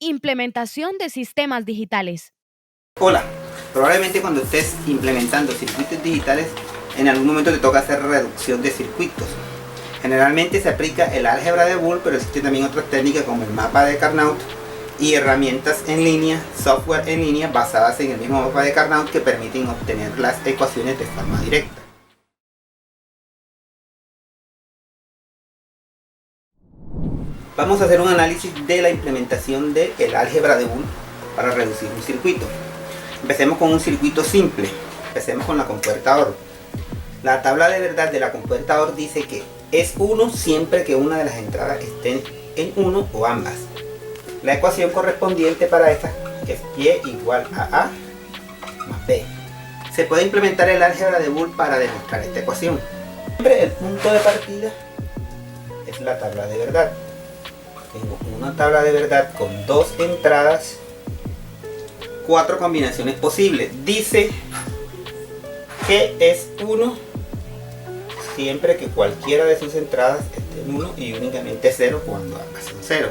Implementación de sistemas digitales. Hola, probablemente cuando estés implementando circuitos digitales, en algún momento te toca hacer reducción de circuitos. Generalmente se aplica el álgebra de Boole, pero existen también otras técnicas como el mapa de Carnot y herramientas en línea, software en línea basadas en el mismo mapa de Carnot que permiten obtener las ecuaciones de forma directa. Vamos a hacer un análisis de la implementación del álgebra de Boole para reducir un circuito. Empecemos con un circuito simple. Empecemos con la compuerta OR. La tabla de verdad de la compuerta OR dice que es 1 siempre que una de las entradas estén en 1 o ambas. La ecuación correspondiente para esta es y igual a A más B. Se puede implementar el álgebra de Boole para demostrar esta ecuación. Siempre el punto de partida es la tabla de verdad. Tengo una tabla de verdad con 2 entradas, 4 combinaciones posibles. Dice que es 1 siempre que cualquiera de sus entradas esté en 1 y únicamente 0 cuando ambas son 0.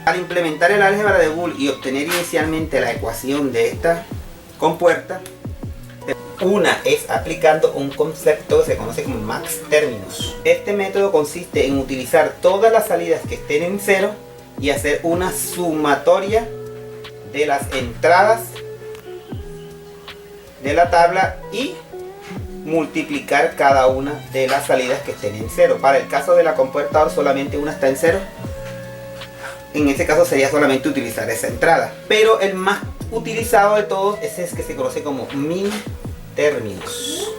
Al implementar el álgebra de Boole y obtener inicialmente la ecuación de esta compuerta, una es aplicando un concepto que se conoce como max terminus. Este método consiste en utilizar todas las salidas que estén en 0 y hacer una sumatoria de las entradas de la tabla y multiplicar cada una de las salidas que estén en 0. Para el caso de la compuerta OR solamente una está en 0. En este caso sería solamente utilizar esa entrada. Pero el más utilizado de todos es el que se conoce como min términos.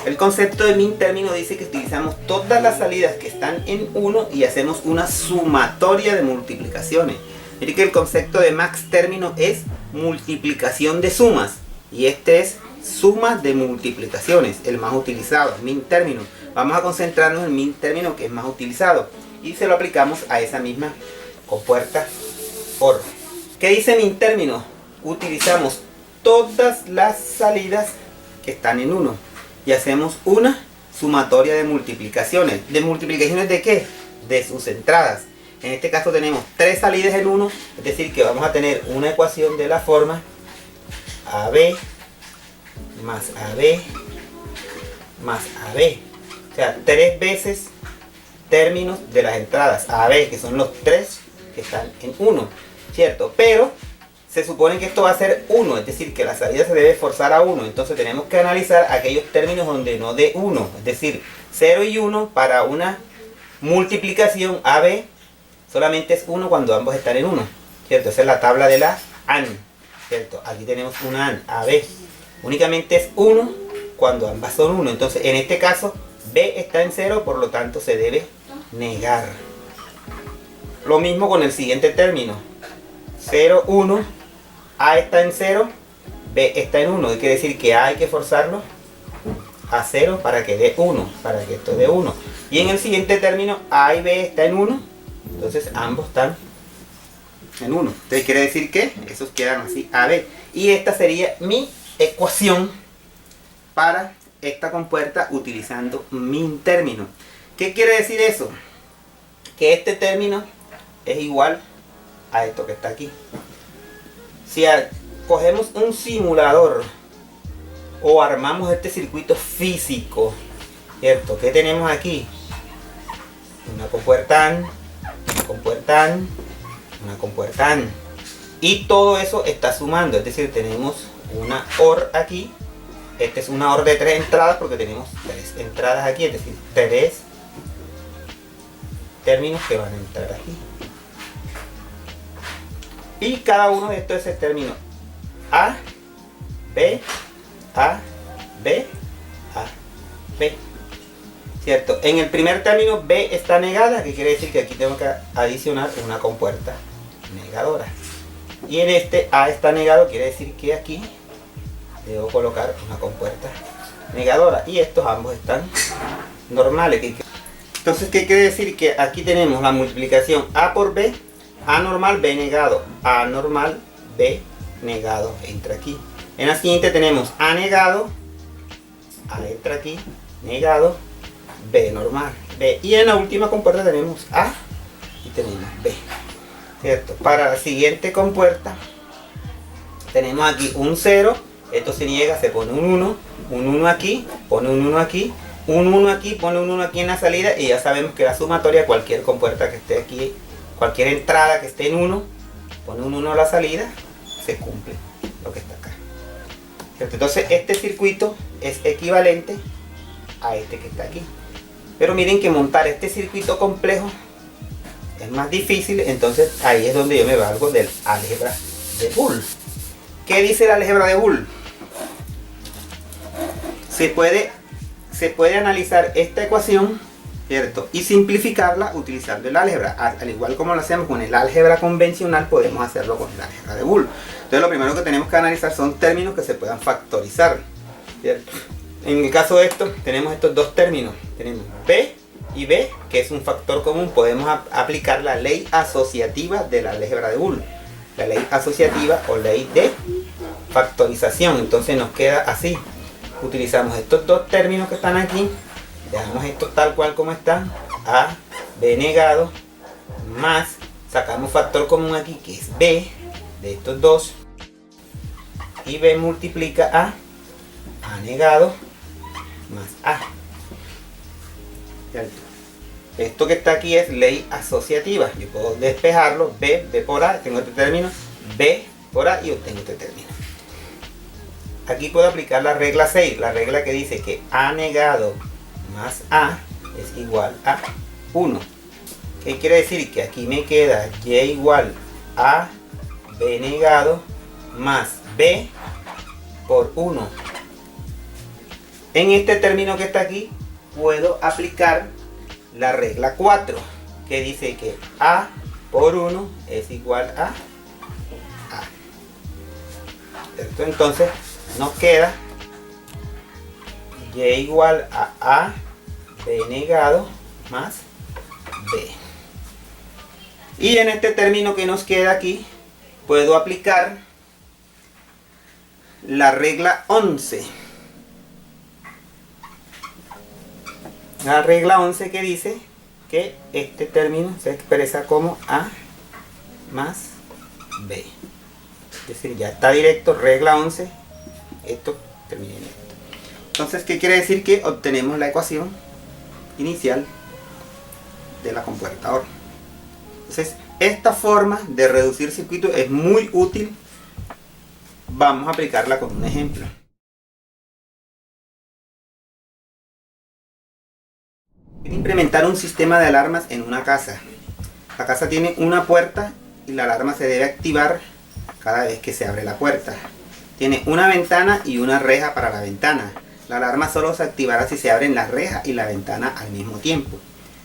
El concepto de min término dice que utilizamos todas las salidas que están en 1 y hacemos una sumatoria de multiplicaciones. Mire que el concepto de max término es multiplicación de sumas y este es suma de multiplicaciones, el más utilizado, min término. Vamos a concentrarnos en min término, que es más utilizado, y se lo aplicamos a esa misma compuerta OR. ¿Qué dice min término? Utilizamos todas las salidas que están en 1 y hacemos una sumatoria de multiplicaciones. ¿De multiplicaciones de qué? De sus entradas. En este caso tenemos 3 salidas en 1, es decir que vamos a tener una ecuación de la forma AB más AB más AB. O sea, 3 veces términos de las entradas AB, que son los 3 que están en 1, ¿cierto? Pero se supone que esto va a ser 1, es decir, que la salida se debe forzar a 1. Entonces tenemos que analizar aquellos términos donde no dé 1, es decir, 0 y 1 para una multiplicación AB solamente es 1 cuando ambos están en 1, ¿cierto? Esa es la tabla de la AN, ¿cierto? Aquí tenemos una AN, AB. Únicamente es 1 cuando ambas son 1. Entonces en este caso B está en 0, por lo tanto se debe negar. Lo mismo con el siguiente término. 0, 1, A está en 0, B está en 1. Quiere decir que A hay que forzarlo a 0 para que dé 1, para que esto dé 1. Y en el siguiente término A y B está en 1, entonces ambos están en 1. Entonces quiere decir que esos quedan así, AB. Y esta sería mi ecuación para esta compuerta utilizando min término. ¿Qué quiere decir eso? Que este término es igual a esto que está aquí. Si cogemos un simulador o armamos este circuito físico, ¿cierto? ¿Qué tenemos aquí? Una compuerta AND, una compuerta AND, una compuerta AND. Y todo eso está sumando, es decir, tenemos una OR aquí. Esta es una OR de 3 entradas porque tenemos 3 entradas aquí, es decir, 3 términos que van a entrar aquí. Y cada uno de estos es el término A, B, A, B, A, B. ¿Cierto? En el primer término B está negada, que quiere decir que aquí tengo que adicionar una compuerta negadora. Y en este A está negado, quiere decir que aquí debo colocar una compuerta negadora. Y estos ambos están normales. Entonces, ¿qué quiere decir? Que aquí tenemos la multiplicación A por B, A normal, B negado, A normal, B negado, entra aquí. En la siguiente tenemos A negado, A entra aquí, negado, B normal, B. Y en la última compuerta tenemos A y tenemos B. ¿cierto? Para la siguiente compuerta tenemos aquí un 0, esto se niega, se pone un 1 aquí, pone un 1 aquí, un 1 aquí, pone un 1 aquí en la salida, y ya sabemos que la sumatoria, cualquier compuerta que esté aquí, cualquier entrada que esté en 1, pone un 1 a la salida, se cumple lo que está acá, ¿cierto? Entonces este circuito es equivalente a este que está aquí. Pero miren que montar este circuito complejo es más difícil, entonces ahí es donde yo me valgo del álgebra de Boole. ¿Qué dice el álgebra de Boole? Se puede analizar esta ecuación, ¿cierto? Y simplificarla utilizando el álgebra. Al igual como lo hacemos con el álgebra convencional, podemos hacerlo con el álgebra de Boole. Entonces lo primero que tenemos que analizar son términos que se puedan factorizar, ¿cierto? En el caso de esto, tenemos estos dos términos. Tenemos B y B, que es un factor común. Podemos aplicar la ley asociativa de la álgebra de Boole. La ley asociativa o ley de factorización. Entonces nos queda así. Utilizamos estos dos términos que están aquí. Dejamos esto tal cual como está. A, B negado, más, sacamos factor común aquí, que es B, de estos dos. Y B multiplica A negado, más A. Esto que está aquí es ley asociativa. Yo puedo despejarlo, B por A, tengo este término, B por A y obtengo este término. Aquí puedo aplicar la regla 6, la regla que dice que A negado más A es igual a 1. ¿Qué quiere decir? Que aquí me queda Y igual a B negado más B por 1. En este término que está aquí puedo aplicar la regla 4, que dice que A por 1 es igual a A. Entonces nos queda Y igual a B negado más B. Y en este término que nos queda aquí puedo aplicar la regla 11. La regla 11 que dice que este término se expresa como A más B. Es decir, ya está directo, regla 11, esto termina en esto. Entonces, ¿qué quiere decir? Que obtenemos la ecuación inicial de la compuerta OR. Entonces, esta forma de reducir circuitos es muy útil. Vamos a aplicarla con un ejemplo. Implementar un sistema de alarmas en una casa. La casa tiene una puerta y la alarma se debe activar cada vez que se abre la puerta. Tiene una ventana y una reja para la ventana. La alarma solo se activará si se abren la reja y la ventana al mismo tiempo.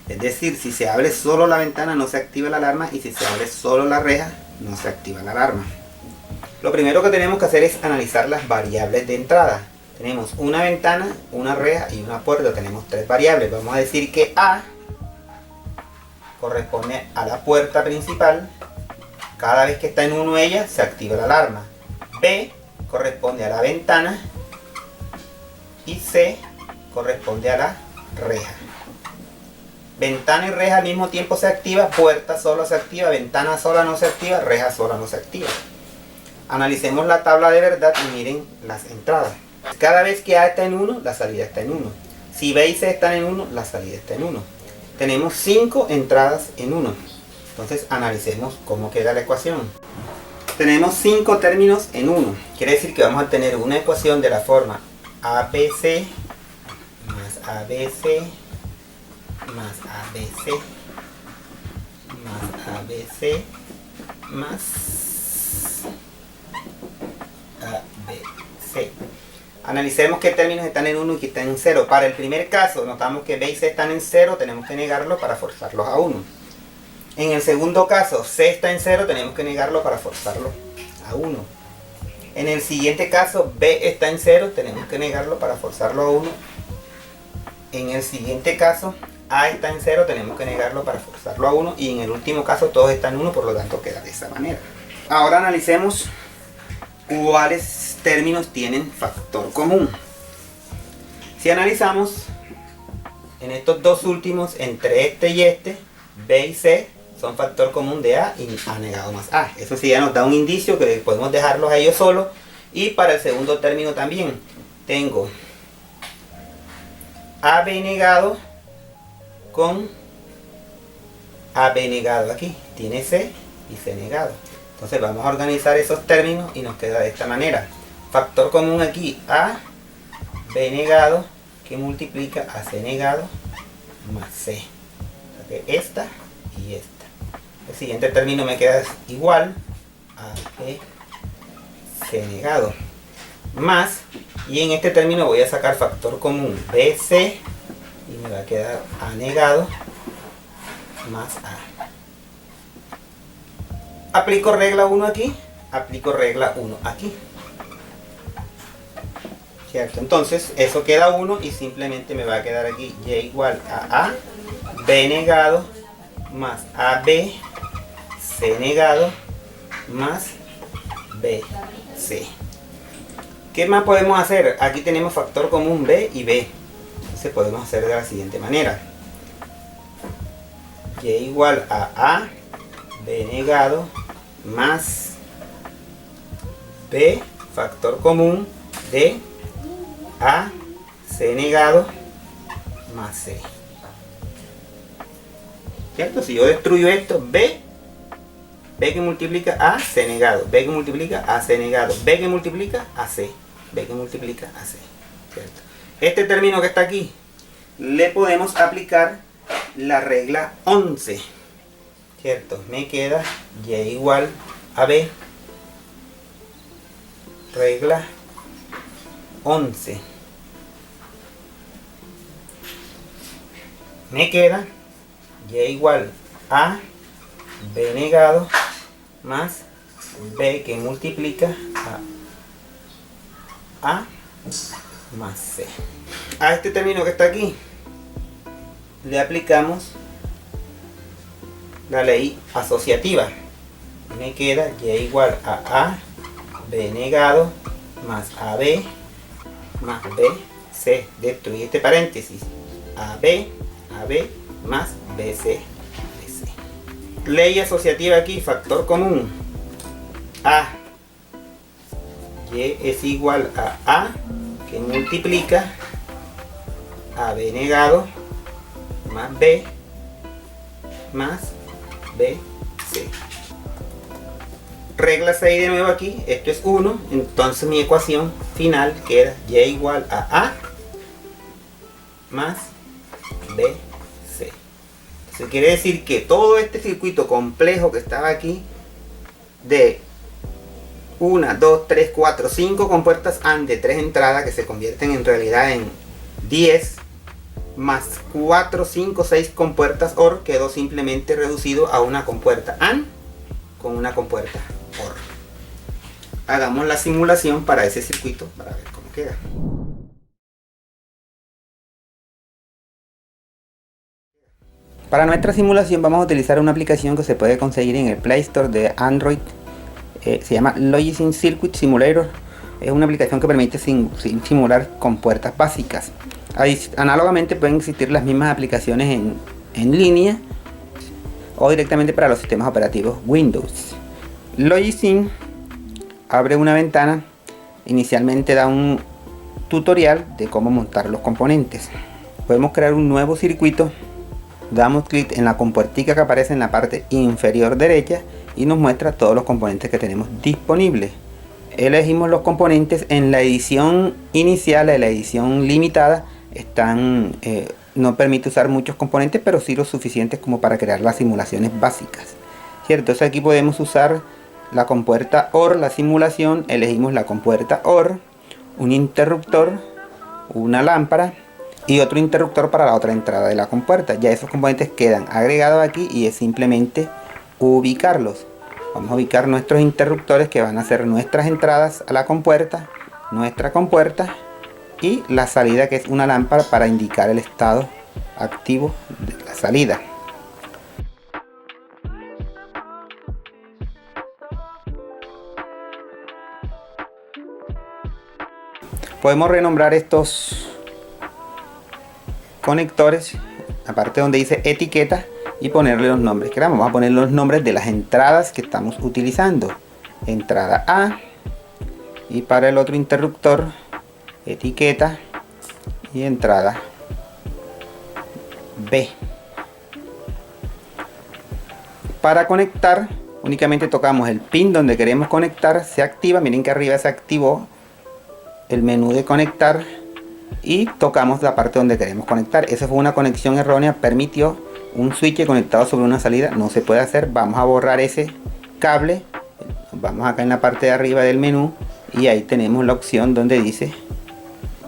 Es decir, si se abre solo la ventana no se activa la alarma, y si se abre solo la reja no se activa la alarma. Lo primero que tenemos que hacer es analizar las variables de entrada. Tenemos una ventana, una reja y una puerta. Tenemos tres variables. Vamos a decir que A corresponde a la puerta principal. Cada vez que está en 1 ella, se activa la alarma. B corresponde a la ventana. Y C corresponde a la reja. Ventana y reja al mismo tiempo se activa. Puerta sola se activa. Ventana sola no se activa. Reja sola no se activa. Analicemos la tabla de verdad y miren las entradas. Cada vez que A está en 1, la salida está en 1. Si B y C están en 1, la salida está en 1. Tenemos 5 entradas en 1. Entonces analicemos cómo queda la ecuación. Tenemos 5 términos en 1. Quiere decir que vamos a tener una ecuación de la forma ABC más ABC más ABC más ABC más ABC. Analicemos qué términos están en 1 y qué están en 0. Para el primer caso, notamos que B y C están en 0, tenemos que negarlo para forzarlos a 1. En el segundo caso, C está en 0, tenemos que negarlo para forzarlo a 1. En el siguiente caso, B está en 0, tenemos que negarlo para forzarlo a 1. En el siguiente caso, A está en 0, tenemos que negarlo para forzarlo a 1. Y en el último caso, todos están en 1, por lo tanto queda de esa manera. Ahora analicemos cuáles términos tienen factor común. Si analizamos en estos dos últimos, entre este y este, B y C son factor común de A y A negado más A. Eso sí ya nos da un indicio que podemos dejarlos a ellos solos. Y para el segundo término también tengo AB negado con AB negado aquí. Tiene C y C negado. Entonces vamos a organizar esos términos y nos queda de esta manera. Factor común aquí A, B negado, que multiplica a C negado más C. O sea que esta y esta. El siguiente término me queda igual a B, C negado. Más, y en este término voy a sacar factor común BC y me va a quedar A negado más A. Aplico regla 1 aquí, aplico regla 1 aquí. ¿Cierto? Entonces eso queda 1 y simplemente me va a quedar aquí y igual a B negado más AB, C negado más BC. ¿Qué más podemos hacer? Aquí tenemos factor común B y B. Entonces podemos hacer de la siguiente manera. Y igual a B negado más B, factor común de A, C negado más C. ¿Cierto? Si yo destruyo esto, B que multiplica a C negado, B que multiplica a C negado, B que multiplica a C, B que multiplica a C. ¿Cierto? Este término que está aquí, le podemos aplicar la regla 11. ¿Cierto? Me queda Y igual a B, regla 11. Me queda Y igual a B negado más B que multiplica a más C. A este término que está aquí le aplicamos la ley asociativa. Me queda Y igual a B negado más AB más BC. Destruye este paréntesis. AB más BC. Ley asociativa aquí, factor común. Y es igual a que multiplica a B negado más B más BC. Regla 6 de nuevo aquí, esto es 1, entonces mi ecuación final queda Y igual a más BC. Eso quiere decir que todo este circuito complejo que estaba aquí de 1, 2, 3, 4, 5 compuertas AND de 3 entradas que se convierten en realidad en 10 más 4, 5, 6 compuertas OR quedó simplemente reducido a una compuerta AND con una compuerta OR. Hagamos la simulación para ese circuito para ver cómo queda. Para nuestra simulación vamos a utilizar una aplicación que se puede conseguir en el Play Store de Android. Se llama Logic Circuit Simulator. Es una aplicación que permite simular compuertas básicas. Análogamente pueden existir las mismas aplicaciones en línea o directamente para los sistemas operativos Windows. Logic abre una ventana. Inicialmente da un tutorial de cómo montar los componentes. Podemos crear un nuevo circuito. Damos clic en la compuertica que aparece en la parte inferior derecha y nos muestra todos los componentes que tenemos disponibles. Elegimos los componentes en la edición inicial, en la edición limitada. No permite usar muchos componentes, pero sí los suficientes como para crear las simulaciones básicas. ¿Cierto? Entonces aquí podemos usar la compuerta OR, la simulación. Elegimos la compuerta OR, un interruptor, una lámpara y otro interruptor para la otra entrada de la compuerta. Ya esos componentes quedan agregados aquí y es simplemente ubicarlos. Vamos a ubicar nuestros interruptores que van a ser nuestras entradas a la compuerta, nuestra compuerta y la salida, que es una lámpara para indicar el estado activo de la salida. Podemos renombrar estos conectores, aparte donde dice etiqueta, y ponerle los nombres que queramos. Vamos a poner los nombres de las entradas que estamos utilizando. Entrada A, y para el otro interruptor, etiqueta y entrada B. Para conectar, únicamente tocamos el pin donde queremos conectar, se activa. Miren que arriba se activó el menú de conectar y tocamos la parte donde queremos conectar. Esa fue una conexión errónea, permitió un switch conectado sobre una salida. No se puede hacer. Vamos a borrar ese cable. Vamos acá en la parte de arriba del menú y ahí tenemos la opción donde dice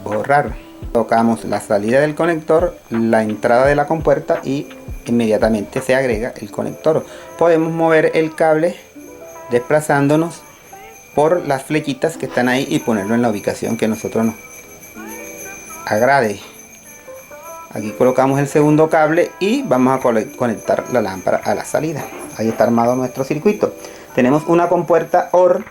borrar. Tocamos la salida del conector, la entrada de la compuerta y inmediatamente se agrega el conector. Podemos mover el cable desplazándonos por las flechitas que están ahí y ponerlo en la ubicación que a nosotros nos agrade. Aquí colocamos el segundo cable y vamos a conectar la lámpara a la salida. Ahí está armado nuestro circuito. Tenemos una compuerta OR.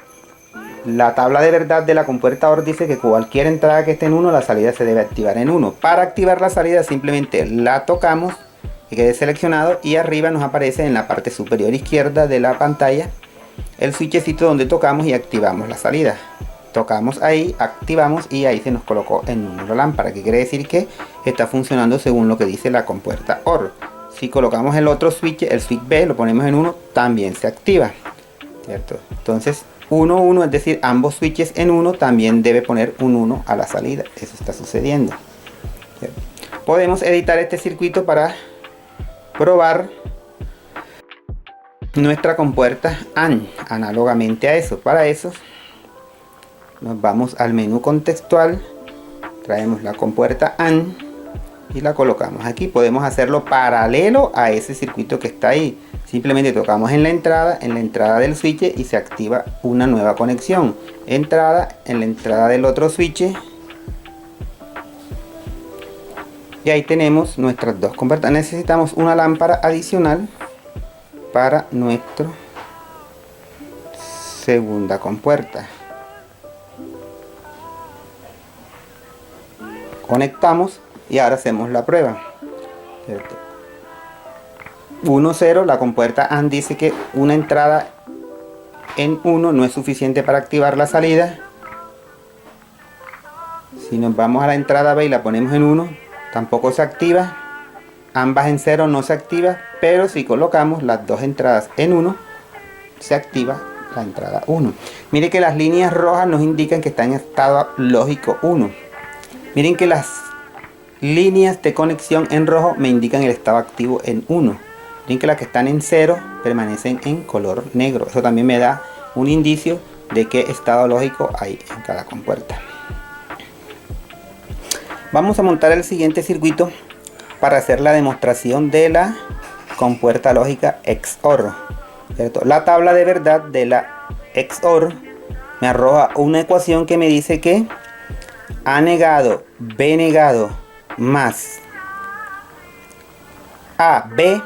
La tabla de verdad de la compuerta OR dice que cualquier entrada que esté en 1, la salida se debe activar en 1. Para activar la salida simplemente la tocamos, que quede seleccionado, y arriba nos aparece en la parte superior izquierda de la pantalla el switchecito donde tocamos y activamos la salida. Tocamos ahí, activamos y ahí se nos colocó en 1 la lámpara, que quiere decir que está funcionando según lo que dice la compuerta OR. Si colocamos el otro switch, el switch B, lo ponemos en 1, también se activa, ¿cierto? Entonces 1, 1, es decir, ambos switches en 1, también debe poner un 1 a la salida. Eso está sucediendo, ¿cierto? Podemos editar este circuito para probar nuestra compuerta AND análogamente a eso. Para eso nos vamos al menú contextual, traemos la compuerta AND y la colocamos aquí. Podemos hacerlo paralelo a ese circuito que está ahí. Simplemente tocamos en la entrada del switch y se activa una nueva conexión. Entrada en la entrada del otro switch. Y ahí tenemos nuestras dos compuertas. Necesitamos una lámpara adicional para nuestra segunda compuerta. Conectamos y ahora hacemos la prueba, ¿cierto? 1, 0, la compuerta AND dice que una entrada en 1 no es suficiente para activar la salida. Si nos vamos a la entrada B y la ponemos en 1, tampoco se activa. Ambas en 0 no se activa, pero si colocamos las dos entradas en 1, se activa la entrada 1. Mire que las líneas rojas nos indican que está en estado lógico 1. Miren que las líneas de conexión en rojo me indican el estado activo en 1. Miren que las que están en 0 permanecen en color negro. Eso también me da un indicio de qué estado lógico hay en cada compuerta. Vamos a montar el siguiente circuito para hacer la demostración de la compuerta lógica XOR, ¿cierto? La tabla de verdad de la XOR me arroja una ecuación que me dice que A negado, B negado más AB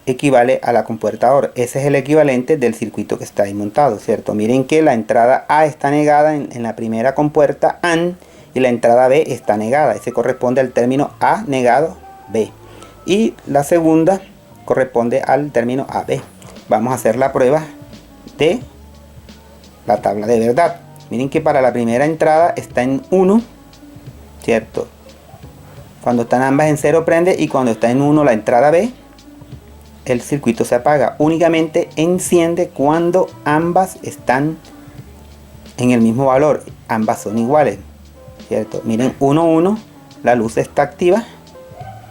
equivale a la compuerta OR. Ese es el equivalente del circuito que está ahí montado, ¿cierto? Miren que la entrada A está negada en la primera compuerta AND y la entrada B está negada. Ese corresponde al término A negado B. Y la segunda corresponde al término AB. Vamos a hacer la prueba de la tabla de verdad. Miren que para la primera entrada está en 1, ¿cierto? Cuando están ambas en 0 prende y cuando está en 1 la entrada B, el circuito se apaga. Únicamente enciende cuando ambas están en el mismo valor. Ambas son iguales, ¿cierto? Miren, 1, 1, la luz está activa,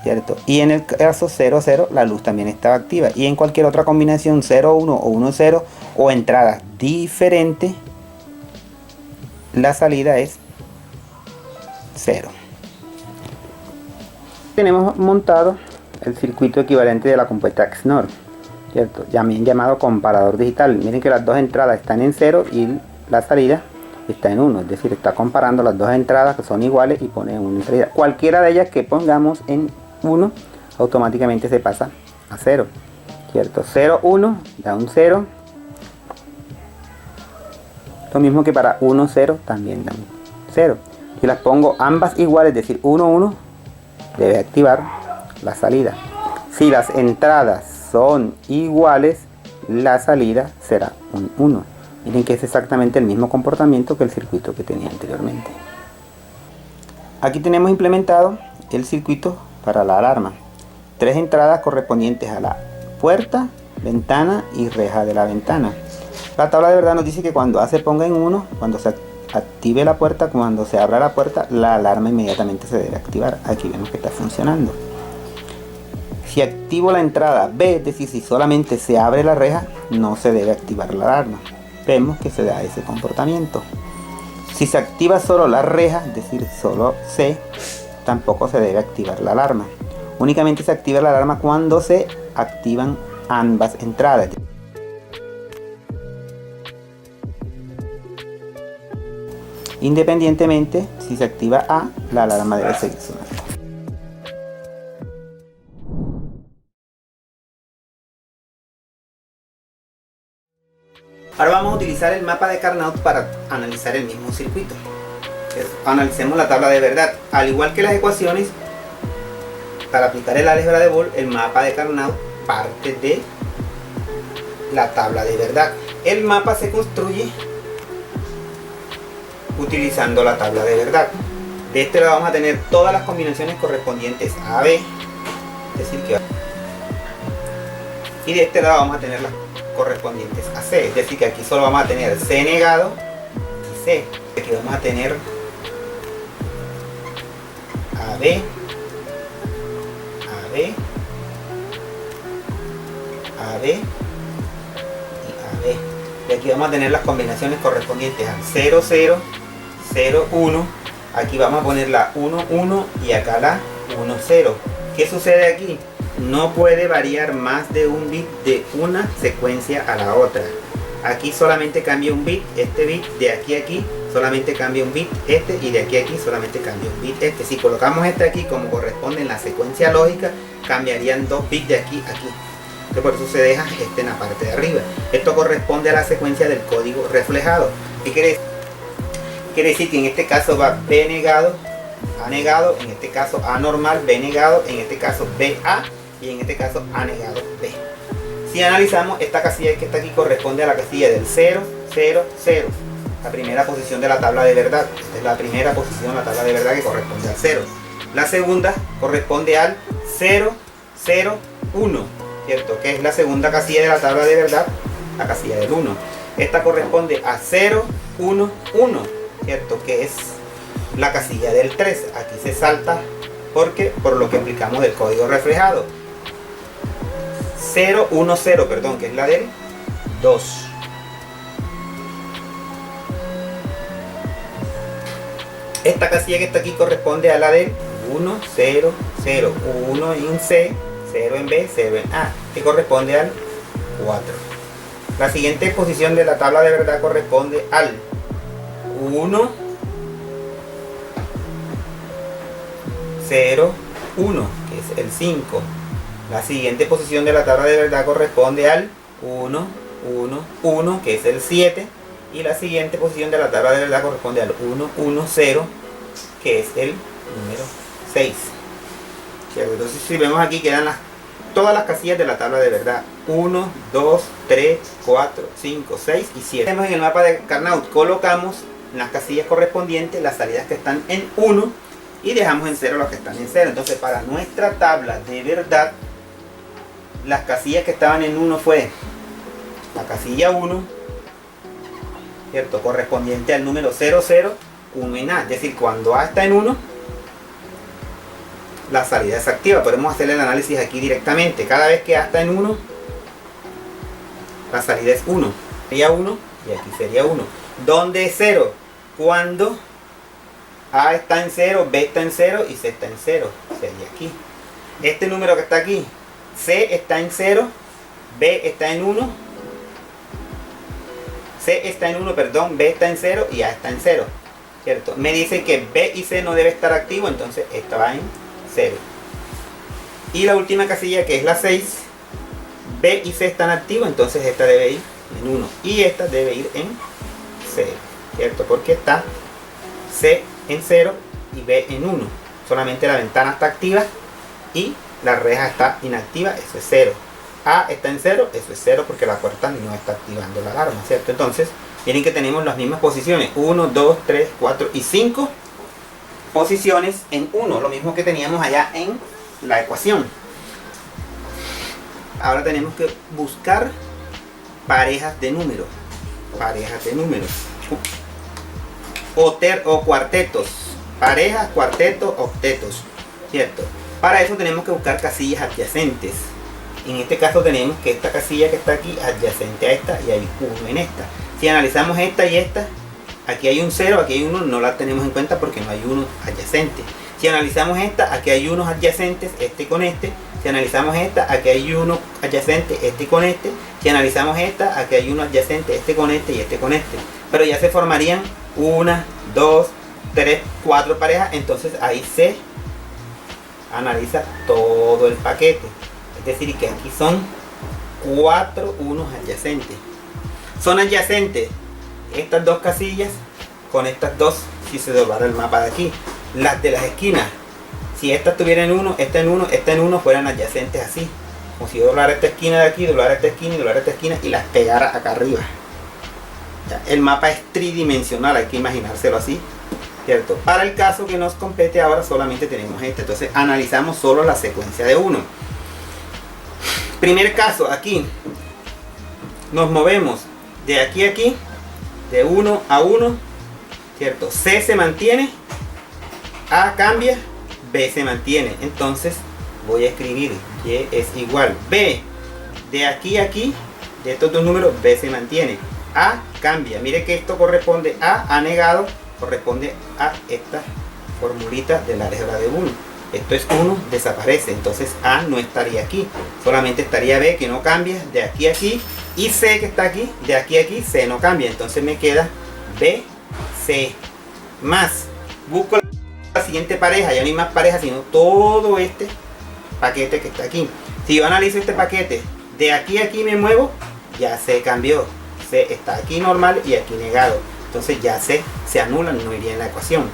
¿cierto? Y en el caso 0, 0, la luz también estaba activa. Y en cualquier otra combinación 0, 1 o 1, 0 o entradas diferentes, la salida es 0. Tenemos montado el circuito equivalente de la compuerta XNOR, ¿cierto? También llamado comparador digital. Miren que las dos entradas están en 0 y la salida está en 1, es decir, está comparando las dos entradas que son iguales y pone una salida. Cualquiera de ellas que pongamos en 1 automáticamente se pasa a 0, ¿cierto? 0, 1 da un 0. Lo mismo que para 1, 0 también da un 0. Si las pongo ambas iguales, es decir, 1, 1, debe activar la salida. Si las entradas son iguales, la salida será un 1. Miren que es exactamente el mismo comportamiento que el circuito que tenía anteriormente. Aquí tenemos implementado el circuito para la alarma. 3 entradas correspondientes a la puerta, ventana y reja de la ventana. La tabla de verdad nos dice que cuando A se ponga en 1, cuando se active la puerta, cuando se abra la puerta, la alarma inmediatamente se debe activar. Aquí vemos que está funcionando. Si activo la entrada B, es decir, si solamente se abre la reja, no se debe activar la alarma. Vemos que se da ese comportamiento. Si se activa solo la reja, es decir, solo C, tampoco se debe activar la alarma. Únicamente se activa la alarma cuando se activan ambas entradas. Independientemente, si se activa A, la alarma debe seguir sonando. Ahora vamos a utilizar el mapa de Carnot para analizar el mismo circuito. Analicemos la tabla de verdad. Al igual que las ecuaciones, para aplicar el álgebra de Boole, el mapa de Carnot parte de la tabla de verdad. El mapa se construye utilizando la tabla de verdad. De este lado vamos a tener todas las combinaciones correspondientes a B, es decir que y de este lado vamos a tener las correspondientes a C, es decir que aquí solo vamos a tener C negado y C. Aquí vamos a tener AB, AB, AB y AB. Y aquí vamos a tener las combinaciones correspondientes al 0, 0, 0, 1. Aquí vamos a poner la 1, 1 y acá la 1, 0. ¿Qué sucede aquí? No puede variar más de un bit de una secuencia a la otra. Aquí solamente cambia un bit, este bit de aquí a aquí solamente cambia un bit, este, y de aquí a aquí solamente cambia un bit, este. Si colocamos este aquí como corresponde en la secuencia lógica, cambiarían 2 bits de aquí a aquí. Entonces por eso se deja este en la parte de arriba. Esto corresponde a la secuencia del código reflejado. ¿Qué quiere decir? Quiere decir que en este caso va B negado, A negado, en este caso A normal, B negado, en este caso BA y en este caso A negado B. Si analizamos, esta casilla que está aquí corresponde a la casilla del 0, 0, 0. La primera posición de la tabla de verdad. Esta es la primera posición de la tabla de verdad que corresponde al 0. La segunda corresponde al 0, 0, 1, ¿cierto? Que es la segunda casilla de la tabla de verdad, la casilla del 1. Esta corresponde a 0, 1, 1, ¿cierto? Que es la casilla del 3. Aquí se salta porque por lo que aplicamos del código reflejado. 0, 1, 0, perdón, que es la del 2. Esta casilla que está aquí corresponde a la del 1, 0, 0, 1 en C, 0 en B, 0 en A, que corresponde al 4. La siguiente posición de la tabla de verdad corresponde al 1, 0, 1, que es el 5. La siguiente posición de la tabla de verdad corresponde al 1, 1, 1, que es el 7. Y la siguiente posición de la tabla de verdad corresponde al 1, 1, 0, que es el número 6. Entonces si vemos aquí quedan todas las casillas de la tabla de verdad. 1, 2, 3, 4, 5, 6 y 7. En el mapa de Carnot colocamos en las casillas correspondientes las salidas que están en 1 y dejamos en 0 las que están en 0. Entonces para nuestra tabla de verdad, las casillas que estaban en 1 fue la casilla 1, ¿cierto? Correspondiente al número 0, 0, 1 en A. Es decir, cuando A está en 1, la salida es activa. Podemos hacer el análisis aquí directamente. Cada vez que A está en 1, la salida es 1. Sería 1 y aquí sería 1. ¿Dónde es 0? Cuando A está en 0, B está en 0 y C está en 0. Sería aquí. Este número que está aquí, C está en 0, B está en 1, C está en 1, perdón, B está en 0 y A está en 0, ¿cierto? Me dice que B y C no debe estar activo, entonces esta va en 0. Y la última casilla, que es la 6, B y C están activos, entonces esta debe ir en 1 y esta debe ir en 0, ¿cierto? Porque está C en 0 y B en 1. Solamente la ventana está activa y la reja está inactiva, eso es 0. A está en 0, eso es 0 porque la puerta no está activando la alarma, ¿cierto? Entonces, miren que tenemos las mismas posiciones, 1, 2, 3, 4 y 5 posiciones en 1, lo mismo que teníamos allá en la ecuación. Ahora tenemos que buscar parejas de números, o cuartetos, parejas, cuartetos, octetos, ¿cierto? Para eso tenemos que buscar casillas adyacentes. En este caso tenemos que esta casilla que está aquí adyacente a esta y hay 1 en esta. Si analizamos esta y esta, aquí hay un 0, aquí hay 1, no la tenemos en cuenta porque no hay 1 adyacente. Si analizamos esta, aquí hay unos adyacentes, este con este. Si analizamos esta, aquí hay uno adyacente, este con este. Si analizamos esta, aquí hay uno adyacente, este con este y este con este. Pero ya se formarían 1, 2, 3, 4 parejas. Entonces ahí se analiza todo el paquete. Es decir, que aquí son 4 unos adyacentes. Son adyacentes estas dos casillas con estas dos si se doblara el mapa de aquí. Las de las esquinas, si esta estuviera en 1, esta en 1, esta en 1, fueran adyacentes así. Como si yo doblara esta esquina de aquí, doblara esta esquina y doblara esta esquina y las pegara acá arriba. Ya, el mapa es tridimensional, hay que imaginárselo así, ¿cierto? Para el caso que nos compete ahora solamente tenemos este. Entonces analizamos solo la secuencia de 1. Primer caso, aquí nos movemos de aquí a aquí, de 1 a 1, ¿cierto? C se mantiene, A cambia, B se mantiene. Entonces voy a escribir Y es igual B. De aquí a aquí, de estos dos números, B se mantiene. A cambia. Mire que esto corresponde a negado, corresponde a esta formulita del álgebra de 1. Esto es 1, desaparece. Entonces A no estaría aquí. Solamente estaría B, que no cambia, de aquí a aquí. Y C, que está aquí, de aquí a aquí, C no cambia. Entonces me queda B, C. Más, busco la siguiente pareja. Ya no hay más pareja, sino todo este paquete que está aquí. Si yo analizo este paquete, de aquí a aquí me muevo, ya C cambió. C está aquí normal y aquí negado. Entonces ya C se anulan, no iría en la ecuación.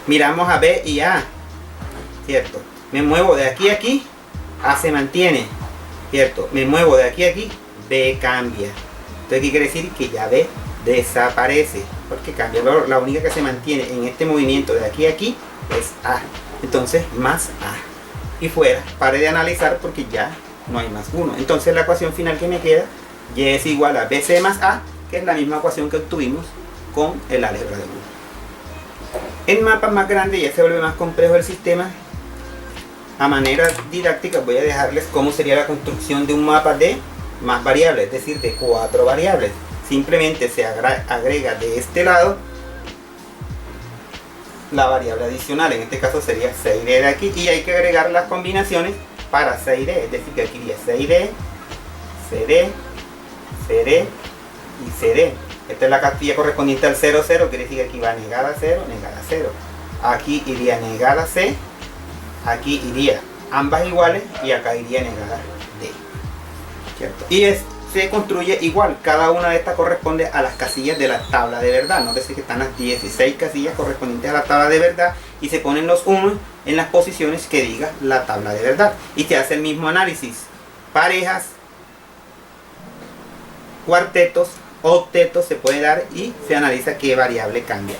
Miramos a B y A, ¿cierto? Me muevo de aquí a aquí, A se mantiene, ¿cierto? Me muevo de aquí a aquí, B cambia. Entonces, ¿qué quiere decir? Que ya B desaparece, porque cambia. La única que se mantiene en este movimiento de aquí a aquí es A. Entonces, más A. Y fuera, pare de analizar porque ya no hay más 1. Entonces, la ecuación final que me queda, Y es igual a BC más A, que es la misma ecuación que obtuvimos con el álgebra de 1. En mapas más grandes ya se vuelve más complejo el sistema. A manera didáctica voy a dejarles cómo sería la construcción de un mapa de más variables, es decir, de 4 variables. Simplemente se agrega de este lado la variable adicional, en este caso sería CD de aquí, y hay que agregar las combinaciones para CD, es decir, que aquí iría CD, CD, CD y CD. Esta es la casilla correspondiente al 0, 0, quiere decir que aquí va negada 0, negada 0. Aquí iría negada C, aquí iría ambas iguales y acá iría negada D, ¿cierto? Y se construye igual, cada una de estas corresponde a las casillas de la tabla de verdad. No decir que están las 16 casillas correspondientes a la tabla de verdad y se ponen los 1 en las posiciones que diga la tabla de verdad. Y se hace el mismo análisis, parejas, cuartetos, octetos se puede dar y se analiza qué variable cambia.